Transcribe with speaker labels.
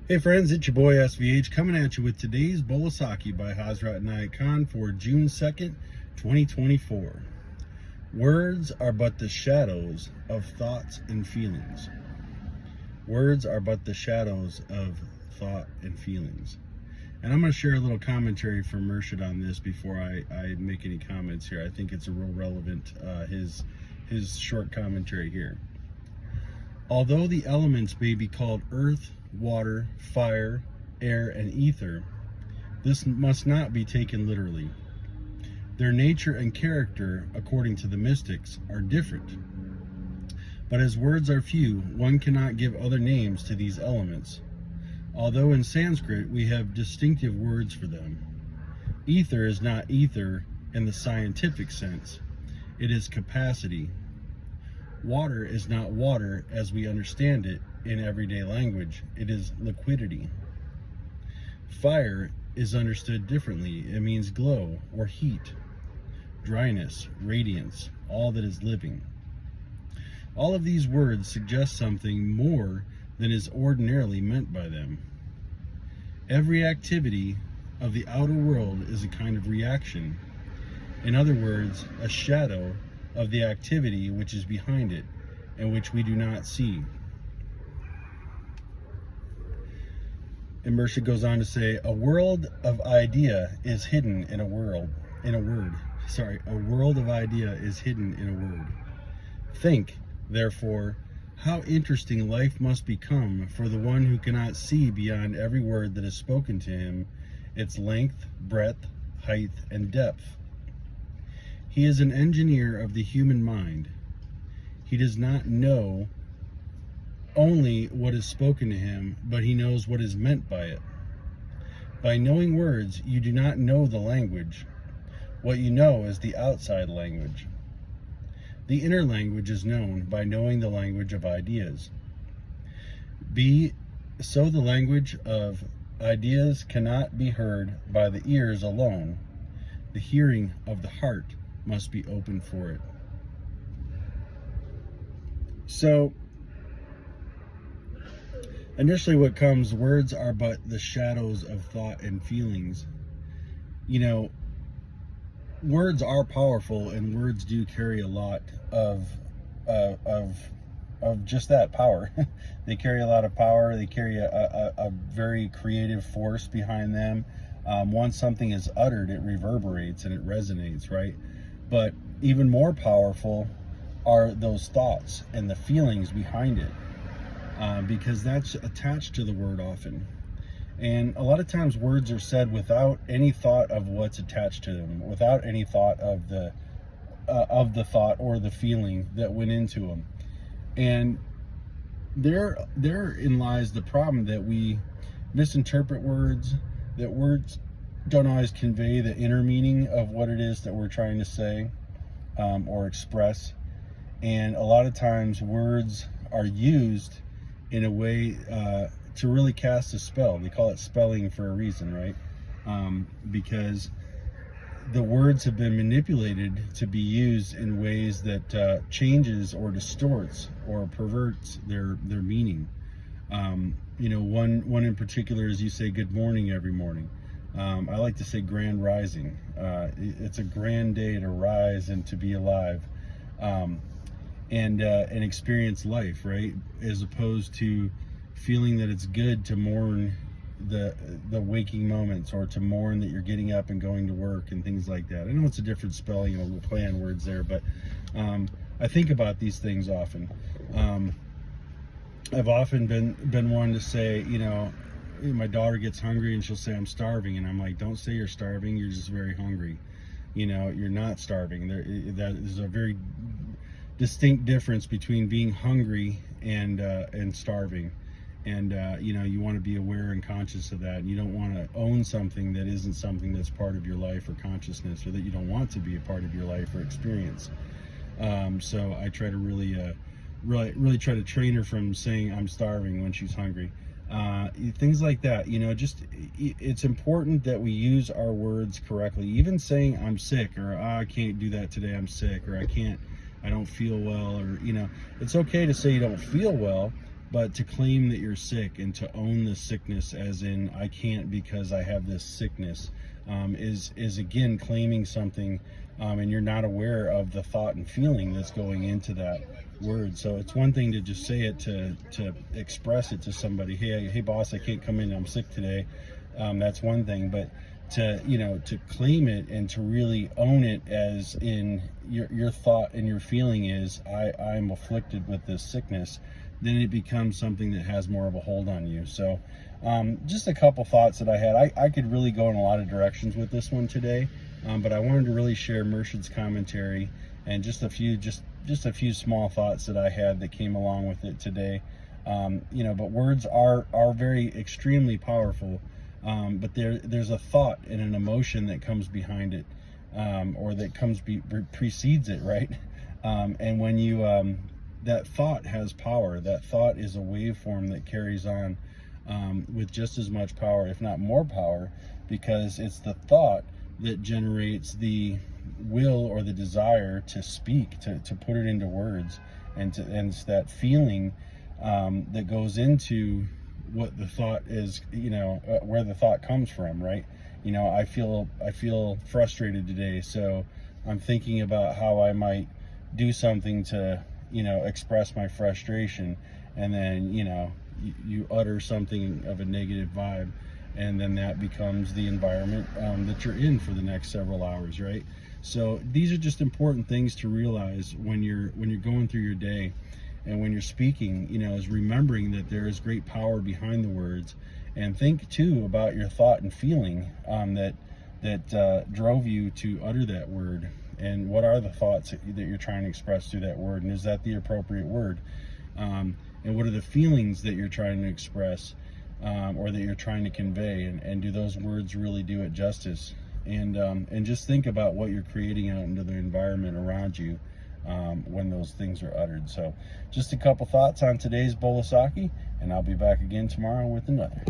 Speaker 1: Hey friends, it's your boy SVH coming at you with today's bowl of Saki by Hazrat Inayat Khan for June 2nd, 2024. Words are but the shadows of thoughts and feelings. Words are but the shadows of thought and feelings. And I'm going to share a little commentary from Murshid on this before I make any comments here. I think it's a real relevant, his short commentary here. Although the elements may be called earth, water, fire, air, and ether, this must not be taken literally. Their nature and character, according to the mystics, are different. But as words are few, one cannot give other names to these elements, although in Sanskrit we have distinctive words for them. Ether is not ether in the scientific sense. It is capacity. Water is not water as we understand it in everyday language. It is liquidity. Fire is understood differently. It means glow or heat, dryness, radiance, all that is living. All of these words suggest something more than is ordinarily meant by them. Every activity of the outer world is a kind of reaction. In other words, a shadow of the activity which is behind it and which we do not see. And Murshid goes on to say, a world of idea is hidden in a word. A world of idea is hidden in a word. Think, therefore, how interesting life must become for the one who cannot see beyond every word that is spoken to him, its length, breadth, height, and depth. He is an engineer of the human mind. He does not know only what is spoken to him, but he knows what is meant by it. By knowing words, you do not know the language. What you know is the outside language. The inner language is known by knowing the language of ideas. So the language of ideas cannot be heard by the ears alone. The hearing of the heart must be open for it. So, initially what comes, words are but the shadows of thought and feelings. You know, words are powerful, and words do carry a lot of just that power. They carry a lot of power. They carry a very creative force behind them. Once something is uttered, it reverberates and it resonates, right? But even more powerful are those thoughts and the feelings behind it, because that's attached to the word often. And a lot of times words are said without any thought of what's attached to them, without any thought of the thought or the feeling that went into them. And therein lies the problem, that we misinterpret words, that words don't always convey the inner meaning of what it is that we're trying to say or express. And a lot of times words are used in a way to really cast a spell. They call it spelling for a reason, right? Because the words have been manipulated to be used in ways that changes or distorts or perverts their meaning. You know, one in particular is, you say good morning every morning. I like to say grand rising. It's a grand day to rise and to be alive, and experience life, right? As opposed to feeling that it's good to mourn the waking moments, or to mourn that you're getting up and going to work and things like that. I know it's a different spelling, we'll play on words there, but I think about these things often. I've often been one to say, you know, my daughter gets hungry and she'll say, I'm starving. And I'm like, don't say you're starving. You're just very hungry. You know, you're not starving. That is a very distinct difference between being hungry and starving. And, you know, you want to be aware and conscious of that. And you don't want to own something that isn't something that's part of your life or consciousness, or that you don't want to be a part of your life or experience. So I try to really try to train her from saying I'm starving when she's hungry. Things like that, you know. Just, it's important that we use our words correctly. Even saying I'm sick, or I can't do that today, I'm sick, or I don't feel well, or, you know, it's okay to say you don't feel well, But to claim that you're sick and to own the sickness, as in I can't because I have this sickness, is again claiming something, and you're not aware of the thought and feeling that's going into that word. So it's one thing to just say it, to express it to somebody. Hey boss, I can't come in, I'm sick today. That's one thing, but to claim it and to really own it, as in your thought and your feeling is I'm afflicted with this sickness, then it becomes something that has more of a hold on you. So just a couple thoughts that I had. I could really go in a lot of directions with this one today, but I wanted to really share Murshid's commentary and just a few small thoughts that I had that came along with it today. But words are very extremely powerful, but there's a thought and an emotion that comes behind it, or that precedes it, right? And when you that thought has power. That thought is a waveform that carries on with just as much power, if not more power, because it's the thought that generates the will or the desire to speak, to put it into words, and it's that feeling that goes into what the thought is, where the thought comes from, right? I feel frustrated today, so I'm thinking about how I might do something to express my frustration, and then you utter something of a negative vibe, and then that becomes the environment that you're in for the next several hours, right? So these are just important things to realize when you're going through your day, and when you're speaking, is remembering that there is great power behind the words. And think too about your thought and feeling that drove you to utter that word. And what are the thoughts that you're trying to express through that word? And is that the appropriate word? And what are the feelings that you're trying to express, or that you're trying to convey? And do those words really do it justice? And just think about what you're creating out into the environment around you when those things are uttered. So just a couple thoughts on today's bowl of Saki, and I'll be back again tomorrow with another.